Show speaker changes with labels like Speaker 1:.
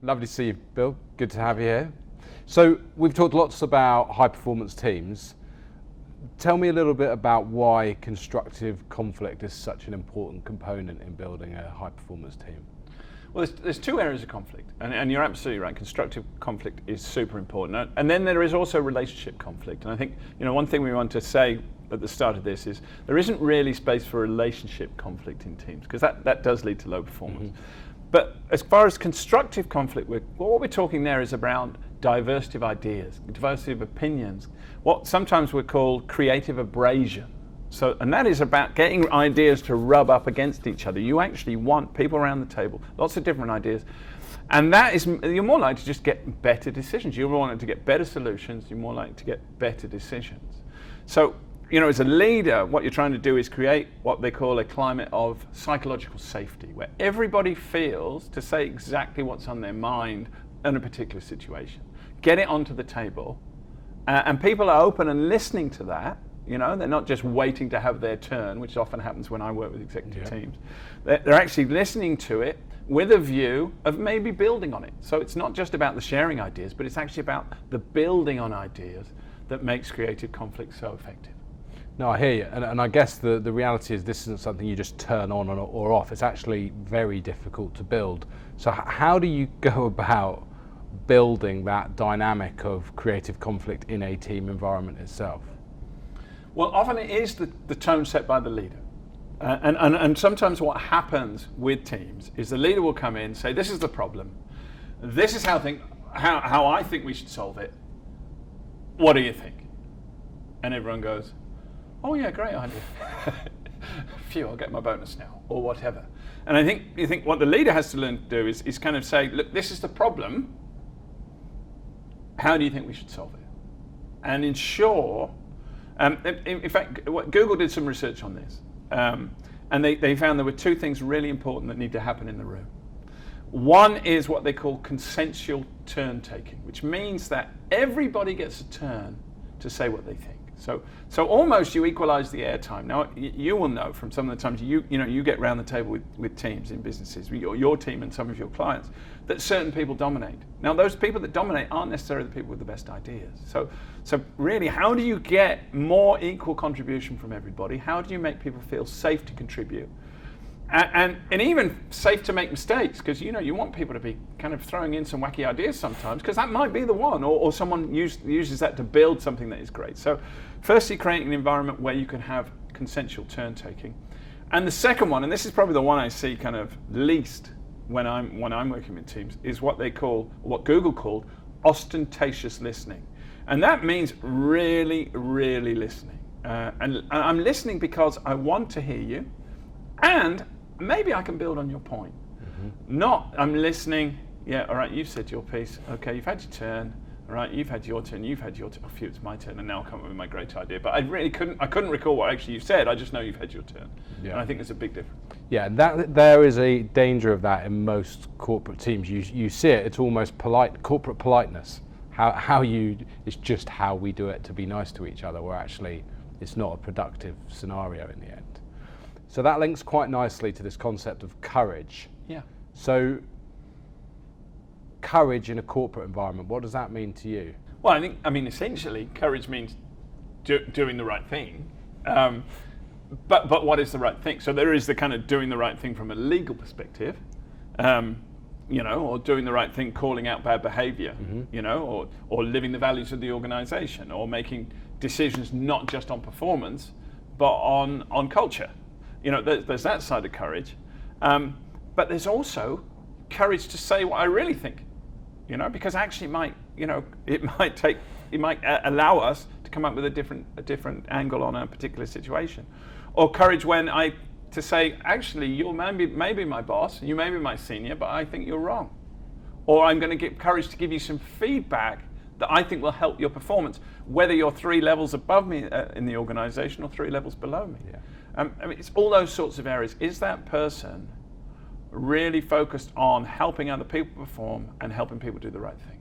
Speaker 1: Lovely to see you, Bill. Good to have you here. So we've talked lots about high performance teams. Tell me a little bit about why constructive conflict is such an important component in building a high performance team.
Speaker 2: Well, there's two areas of conflict, and you're absolutely right. Constructive conflict is super important, and then there is also relationship conflict. And I think one thing we want to say at the start of this is there isn't really space for relationship conflict in teams, because that does lead to low performance. Mm-hmm. But as far as constructive conflict, what we're talking there is around diversity of ideas, diversity of opinions, what sometimes we call creative abrasion. And that is about getting ideas to rub up against each other. You actually want people around the table, lots of different ideas, and you're more likely to just get better decisions. You're more likely to get better solutions. You're more likely to get better decisions. So, as a leader, what you're trying to do is create what they call a climate of psychological safety, where everybody feels to say exactly what's on their mind in a particular situation. Get it onto the table, and people are open and listening to that. They're not just waiting to have their turn, which often happens when I work with executive teams. They're actually listening to it with a view of maybe building on it. So it's not just about the sharing ideas, but it's actually about the building on ideas that makes creative conflict so effective.
Speaker 1: No, I hear you, and I guess the reality is this isn't something you just turn on or off. It's actually very difficult to build. So how do you go about building that dynamic of creative conflict in a team environment itself?
Speaker 2: Well, often it is the tone set by the leader. And sometimes what happens with teams is the leader will come in and say, this is the problem. This is how I think we should solve it. What do you think? And everyone goes, oh yeah, great idea. Phew, I'll get my bonus now, or whatever. And you think what the leader has to learn to do is kind of say, look, this is the problem. How do you think we should solve it? And ensure. In fact, Google did some research on this, and they found there were two things really important that need to happen in the room. One is what they call consensual turn taking, which means that everybody gets a turn to say what they think. So almost you equalize the airtime. Now you will know from some of the times you get around the table with teams in businesses, your team and some of your clients, that certain people dominate. Now those people that dominate aren't necessarily the people with the best ideas. So really, how do you get more equal contribution from everybody? How do you make people feel safe to contribute? And even safe to make mistakes, because you want people to be kind of throwing in some wacky ideas sometimes, because that might be the one, or someone uses that to build something that is great. So firstly, creating an environment where you can have consensual turn taking. And the second one, and this is probably the one I see kind of least when I'm working with teams, is what Google called ostentatious listening. And that means really, really listening. And I'm listening because I want to hear you, and maybe I can build on your point. Mm-hmm. Not, I'm listening, yeah, all right, you've said your piece, okay, you've had your turn, all right, you've had your turn, oh, phew, it's my turn, and now I'll come up with my great idea. But I couldn't recall what actually you said, I just know you've had your turn. Yeah. And I think there's a big difference.
Speaker 1: Yeah, there is a danger of that in most corporate teams. You see it, it's almost corporate politeness. It's just how we do it to be nice to each other, where actually it's not a productive scenario in the end. So that links quite nicely to this concept of courage.
Speaker 2: Yeah.
Speaker 1: So courage in a corporate environment, what does that mean to you?
Speaker 2: Well, I mean, essentially, courage means doing the right thing. But what is the right thing? So there is the kind of doing the right thing from a legal perspective, or doing the right thing, calling out bad behavior, mm-hmm. Or living the values of the organization, or making decisions not just on performance, but on culture. There's that side of courage, but there's also courage to say what I really think, because actually it might allow us to come up with a different angle on a particular situation, or courage to say, actually, you're maybe my boss, you may be my senior, but I think you're wrong, or I'm going to get courage to give you some feedback that I think will help your performance, whether you're 3 levels above me in the organization or 3 levels below me. Yeah. It's all those sorts of areas. Is that person really focused on helping other people perform and helping people do the right thing?